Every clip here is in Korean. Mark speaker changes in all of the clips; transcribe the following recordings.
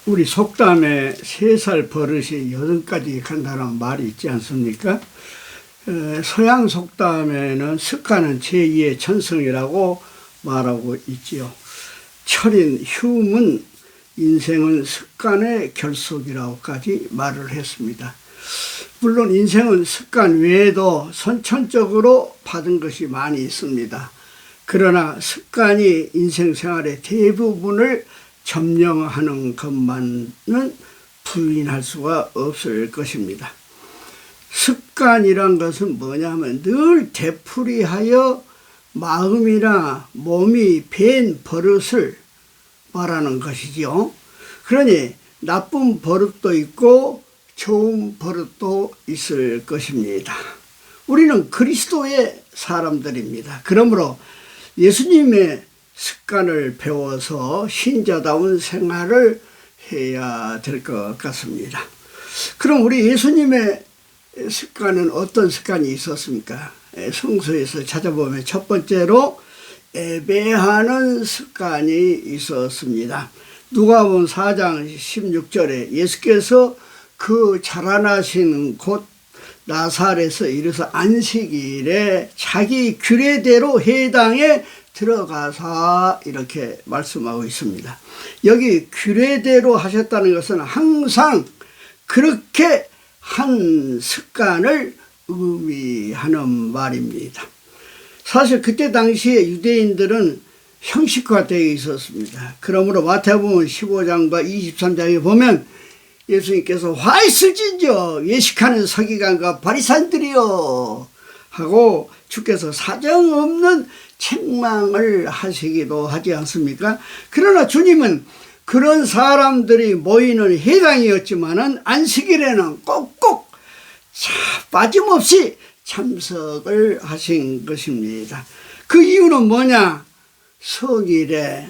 Speaker 1: 우리 속담에 3살 버릇이 8가지 간다는 말이 있지 않습니까? 서양 속담에는 습관은 제2의 천성이라고 말하고 있지요. 철인 휴문 인생은 습관의 결속이라고까지 말을 했습니다. 물론 인생은 습관 외에도 선천적으로 받은 것이 많이 있습니다. 그러나 습관이 인생 생활의 대부분을 점령하는 것만은 부인할 수가 없을 것입니다. 습관이란 것은 뭐냐면 늘 되풀이하여 마음이나 몸이 밴 버릇을 말하는 것이지요. 그러니 나쁜 버릇도 있고 좋은 버릇도 있을 것입니다. 우리는 그리스도의 사람들입니다. 그러므로 예수님의 습관을 배워서 신자다운 생활을 해야 될 것 같습니다. 그럼 우리 예수님의 습관은 어떤 습관이 있었습니까? 성서에서 찾아보면 첫 번째로 예배하는 습관이 있었습니다. 누가복음 4장 16절에 예수께서 그 자라나신 곳 나사렛에서 이르서 안식일에 자기 규례대로 회당에 들어가서 이렇게 말씀하고 있습니다. 여기 규례대로 하셨다는 것은 항상 그렇게 한 습관을 의미하는 말입니다. 사실 그때 당시에 유대인들은 형식화되어 있었습니다. 그러므로 마태복음 15장과 23장에 보면 예수님께서 화 있을진저 외식하는 서기관과 바리새인들이여 하고 주께서 사정없는 책망을 하시기도 하지 않습니까? 그러나 주님은 그런 사람들이 모이는 회당이었지만은 안식일에는 꼭꼭 빠짐없이 참석을 하신 것입니다. 그 이유는 뭐냐? 성일에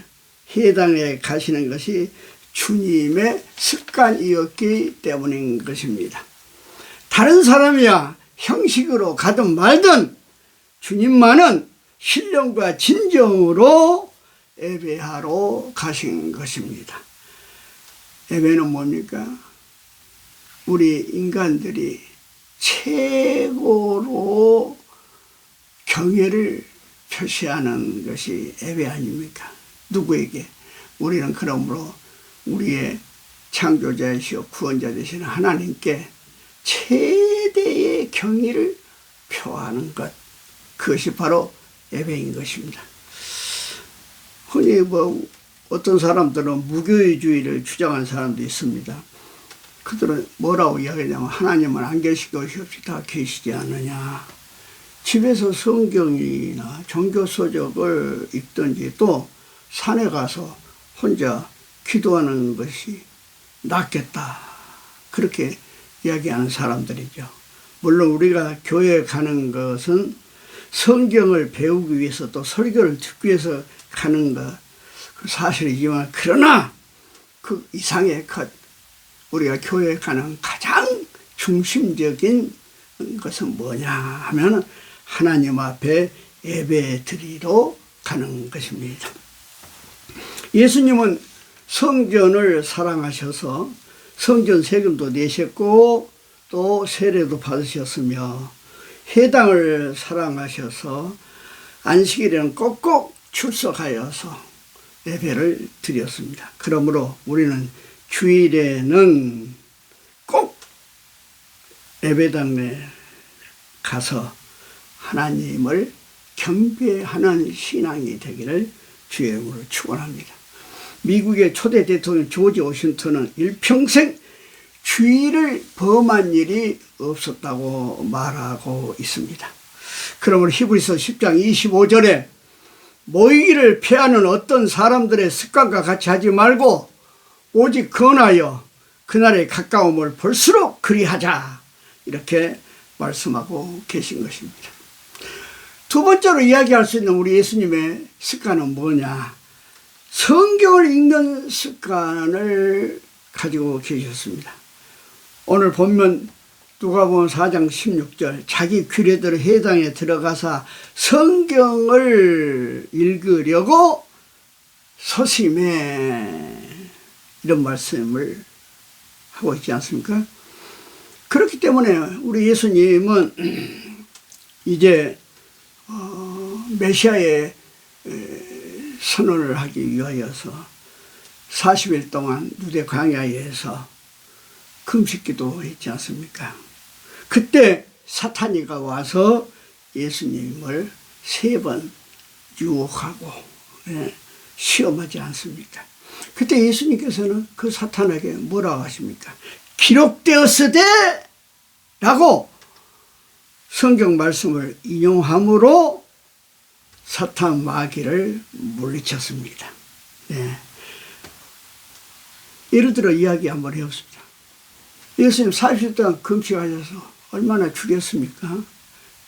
Speaker 1: 회당에 가시는 것이 주님의 습관이었기 때문인 것입니다. 다른 사람이야 형식으로 가든 말든 주님만은 신령과 진정으로 예배하러 가신 것입니다. 예배는 뭡니까? 우리 인간들이 최고로 경애를 표시하는 것이 예배 아닙니까? 누구에게? 우리는 그러므로 우리의 창조자이시오 구원자 되시는 하나님께 최대의 경의를 표하는 것, 그것이 바로 예배인 것입니다. 흔히 어떤 사람들은 무교회주의를 주장하는 사람도 있습니다. 그들은 뭐라고 이야기하냐면 하나님은 안 계시고 없이 다 계시지 않느냐. 집에서 성경이나 종교서적을 읽든지 또 산에 가서 혼자 기도하는 것이 낫겠다. 그렇게 이야기하는 사람들이죠. 물론 우리가 교회에 가는 것은 성경을 배우기 위해서 또 설교를 듣기 위해서 가는 것 사실이지만 그러나 그 이상의 것 우리가 교회에 가는 가장 중심적인 것은 뭐냐 하면 하나님 앞에 예배 드리러 가는 것입니다. 예수님은 성전을 사랑하셔서 성전 세금도 내셨고 또 세례도 받으셨으며 회당을 사랑하셔서 안식일에는 꼭꼭 출석하여서 예배를 드렸습니다. 그러므로 우리는 주일에는 꼭 예배당에 가서 하나님을 경배하는 신앙이 되기를 주의 이름으로 축원합니다. 미국의 초대 대통령 조지 워싱턴은 일평생 주일을 범한 일이 없었다고 말하고 있습니다. 그러므로 히브리서 10장 25절에 모이기를 피하는 어떤 사람들의 습관과 같이 하지 말고 오직 권하여 그날의 가까움을 볼수록 그리하자 이렇게 말씀하고 계신 것입니다. 두 번째로 이야기할 수 있는 우리 예수님의 습관은 뭐냐? 성경을 읽는 습관을 가지고 계셨습니다. 오늘 본문 누가복음 4장 16절 자기 규례대로 회당에 들어가서 성경을 읽으려고 소심해 이런 말씀을 하고 있지 않습니까? 그렇기 때문에 우리 예수님은 이제 메시아의 선언을 하기 위하여서 40일 동안 유대 광야에서 금식기도 했지 않습니까? 그때 사탄이가 와서 예수님을 3번 유혹하고 시험하지 않습니까? 그때 예수님께서는 그 사탄에게 뭐라고 하십니까? 기록되었으되 라고 성경 말씀을 인용함으로 사탄 마귀를 물리쳤습니다. 네. 예를 들어 이야기 한번 해봅시다. 예수님 40일 동안 금식하셔서 얼마나 죽였습니까?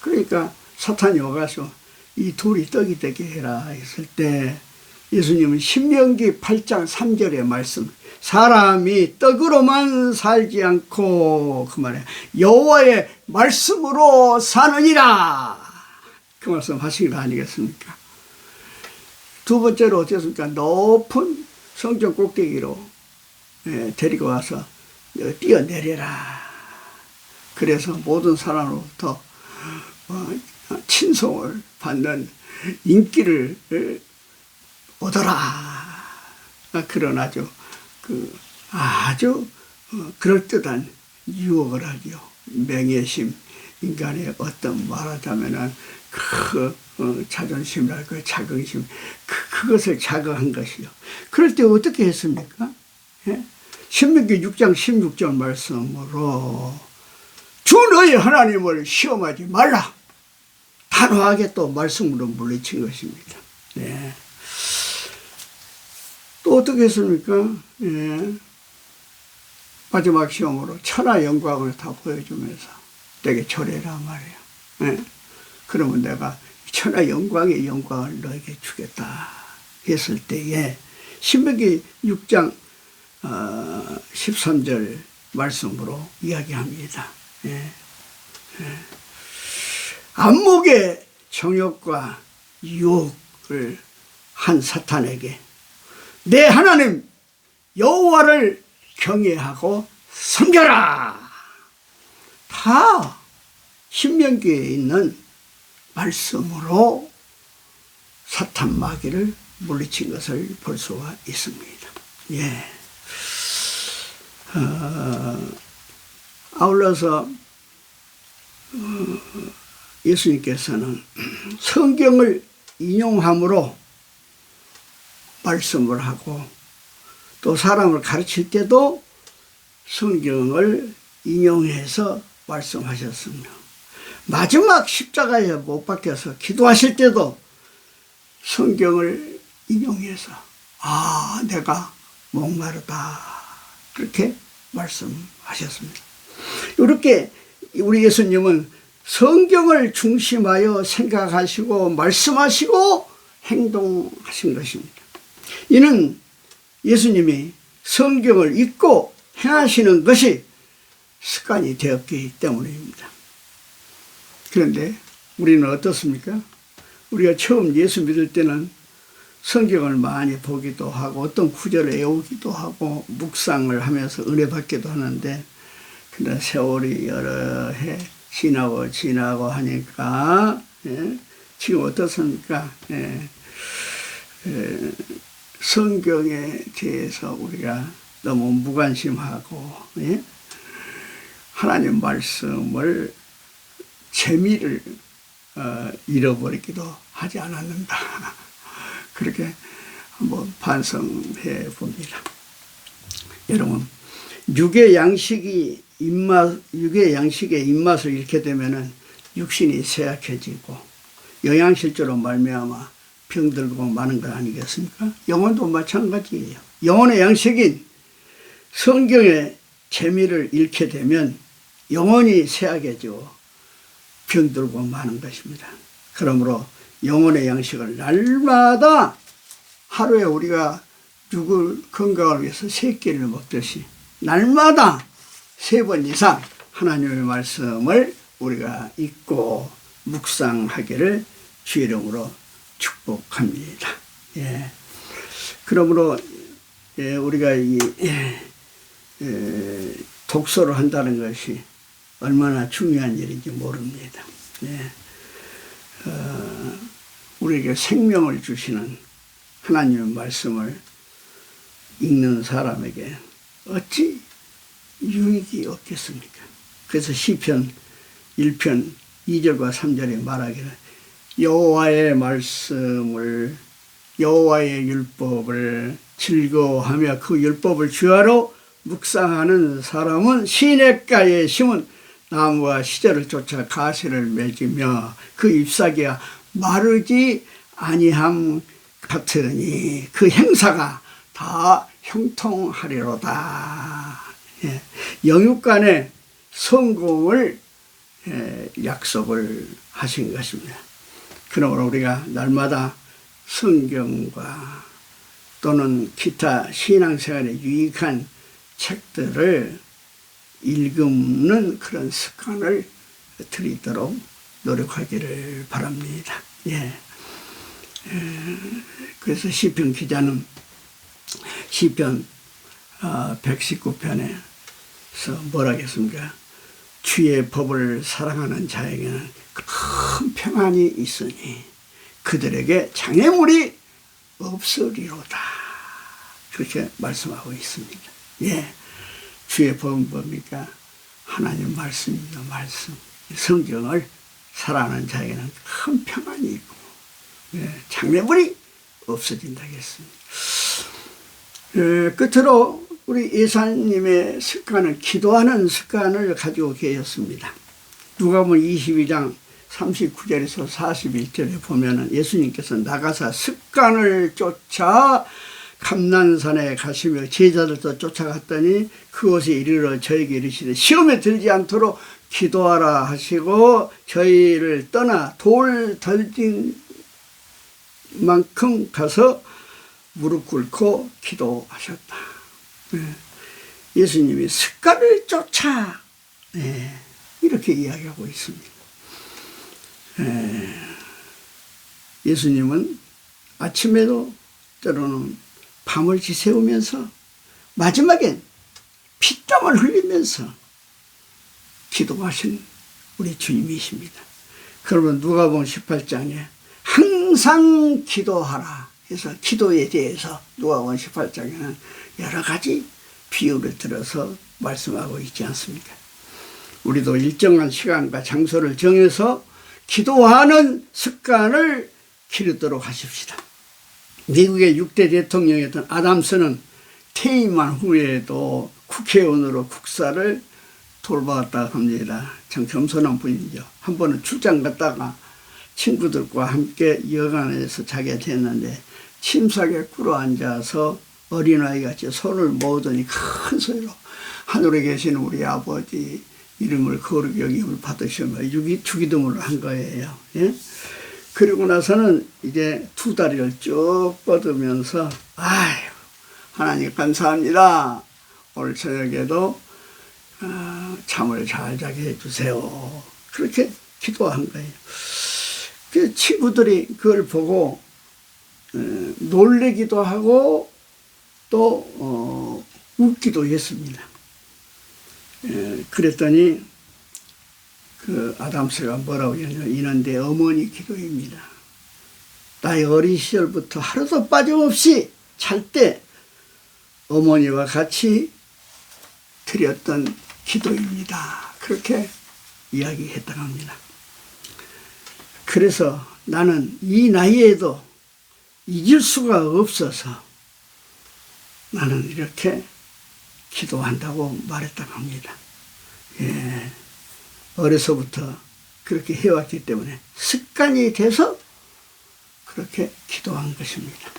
Speaker 1: 그러니까 사탄이 와가서 이 돌이 떡이 되게 해라 했을 때 예수님은 신명기 8장 3절의 말씀, 사람이 떡으로만 살지 않고 그 말에 여호와의 말씀으로 사느니라, 그 말씀 하신 거 아니겠습니까? 두 번째로 어땠습니까? 높은 성전 꼭대기로 데리고 와서 뛰어내려라. 그래서 모든 사람으로부터 친송을 받는 인기를 얻어라. 그런 아주 그럴듯한 유혹을 하죠. 명예심, 인간의 어떤 말하자면은 자존심이랄까 자긍심, 그것을 자극한 것이요. 그럴 때 어떻게 했습니까? 신명기 6장 16절 말씀으로 주 너희 하나님을 시험하지 말라. 단호하게 또 말씀으로 물리친 것입니다. 네. 또 어떻게 했습니까? 네. 마지막 시험으로 천하 영광을 다 보여주면서 내게 절해라 말이에요. 네. 그러면 내가 천하 영광의 영광을 너에게 주겠다 했을 때에 신명기 6장 13절 말씀으로 이야기합니다. 예. 예. 안목의 정욕과 유혹을 한 사탄에게 내 하나님 여호와를 경외하고 섬겨라. 다 신명기에 있는 말씀으로 사탄 마귀를 물리친 것을 볼 수가 있습니다. 예. 아울러서 예수님께서는 성경을 인용함으로 말씀을 하고 또 사람을 가르칠 때도 성경을 인용해서 말씀하셨습니다. 마지막 십자가에 못 박혀서 기도하실 때도 성경을 인용해서 내가 목마르다 그렇게 말씀하셨습니다. 이렇게 우리 예수님은 성경을 중심하여 생각하시고 말씀하시고 행동하신 것입니다. 이는 예수님이 성경을 읽고 행하시는 것이 습관이 되었기 때문입니다. 그런데 우리는 어떻습니까? 우리가 처음 예수 믿을 때는 성경을 많이 보기도 하고 어떤 구절을 외우기도 하고 묵상을 하면서 은혜 받기도 하는데 근데 세월이 여러 해 지나고 하니까 지금 어떻습니까? 성경에 대해서 우리가 너무 무관심하고 하나님 말씀을 재미를 잃어버리기도 하지 않았는가 그렇게 한번 반성해 봅니다. 여러분 육의 양식의 입맛을 잃게 되면은 육신이 쇠약해지고 영양실조로 말미암아 병들고 마는 것 아니겠습니까? 영혼도 마찬가지예요. 영혼의 양식인 성경의 재미를 잃게 되면 영혼이 쇠약해지고 병들고 마는 것입니다. 그러므로 영혼의 양식을 날마다 하루에 우리가 육을 건강을 위해서 3끼를 먹듯이 날마다 3번 이상 하나님의 말씀을 우리가 읽고 묵상하기를 주의 이름으로 축복합니다. 예. 그러므로 우리가 독서를 한다는 것이 얼마나 중요한 일인지 모릅니다. 우리에게 생명을 주시는 하나님의 말씀을 읽는 사람에게 어찌 유익이 없겠습니까? 그래서 시편 1편 2절과 3절에 말하기를 여호와의 말씀을 여호와의 율법을 즐거워하며 그 율법을 주야로 묵상하는 사람은 시냇가에 심은 나무와 시절을 쫓아 가시를 맺으며 그 잎사귀가 마르지 아니함 같으니 그 행사가 다 형통하리로다. 영육간의 성공을 약속을 하신 것입니다. 그러므로 우리가 날마다 성경과 또는 기타 신앙생활에 유익한 책들을 읽는 그런 습관을 들이도록 노력하기를 바랍니다. 그래서 시편 기자는 시편 119편에서 뭐라 하겠습니까? 주의 법을 사랑하는 자에게는 큰 평안이 있으니 그들에게 장애물이 없으리로다. 그렇게 말씀하고 있습니다. 주의 법은 뭡니까? 하나님 말씀입니다. 말씀. 성경을 사랑하는 자에게는 큰 평안이 있고 장애물이 없어진다 했습니다. 끝으로 우리 예수님의 습관은 기도하는 습관을 가지고 계셨습니다. 누가복음 22장 39절에서 41절에 보면은 예수님께서 나가사 습관을 쫓아 감난산에 가시며 제자들도 쫓아갔더니 그곳에 이르러 저에게 이르시되 시험에 들지 않도록 기도하라 하시고 저희를 떠나 돌 던진 만큼 가서 무릎 꿇고 기도하셨다. 예수님이 습관을 쫓아 이렇게 이야기하고 있습니다. 예수님은 아침에도 때로는 밤을 지새우면서 마지막엔 피땀을 흘리면서 기도하신 우리 주님이십니다. 그러면 누가복음 18장에 항상 기도하라 해서 기도에 대해서 누가복음 18장에는 여러 가지 비유를 들어서 말씀하고 있지 않습니까? 우리도 일정한 시간과 장소를 정해서 기도하는 습관을 기르도록 하십시다. 미국의 6대 대통령이었던 아담스는 퇴임한 후에도 국회의원으로 국사를 돌봐왔다고 합니다. 참 겸손한 분이죠. 한 번은 출장 갔다가 친구들과 함께 여관에서 자게 됐는데 침상에 꿇어앉아서 어린아이같이 손을 모으더니 큰 소리로 하늘에 계시는 우리 아버지 이름을 거룩히 여김을 받으시며 주기도문을 한 거예요. 그리고 나서는 이제 두 다리를 쭉 뻗으면서 아유 하나님 감사합니다. 오늘 저녁에도 잠을 잘 자게 해주세요. 그렇게 기도한 거예요. 그 친구들이 그걸 보고 놀래기도 하고 또 웃기도 했습니다. 그랬더니 그 아담스가 뭐라고 했냐면 이는 내 어머니 기도입니다. 나의 어린 시절부터 하루도 빠짐없이 잘 때 어머니와 같이 드렸던 기도입니다. 그렇게 이야기했다고 합니다. 그래서 나는 이 나이에도 잊을 수가 없어서 나는 이렇게 기도한다고 말했다고 합니다. 어려서부터 그렇게 해왔기 때문에 습관이 돼서 그렇게 기도한 것입니다.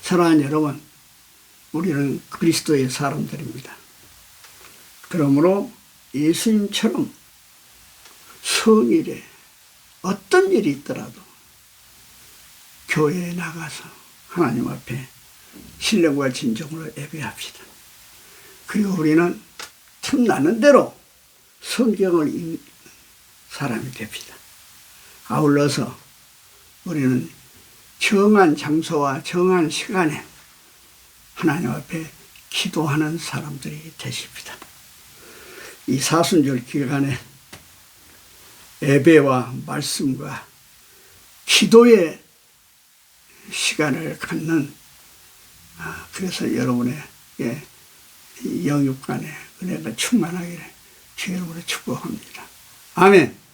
Speaker 1: 사랑하는 여러분, 우리는 그리스도의 사람들입니다. 그러므로 예수님처럼 성일에 어떤 일이 있더라도 교회에 나가서 하나님 앞에 신령과 진정으로 예배합시다. 그리고 우리는 틈나는 대로 성경을 읽는 사람이 됩시다. 아울러서 우리는 정한 장소와 정한 시간에 하나님 앞에 기도하는 사람들이 되십니다. 이 사순절 기간에 예배와 말씀과 기도의 시간을 갖는, 그래서 여러분의 영육간의 은혜가 충만하기를 주의 이름으로 축복합니다. 아멘.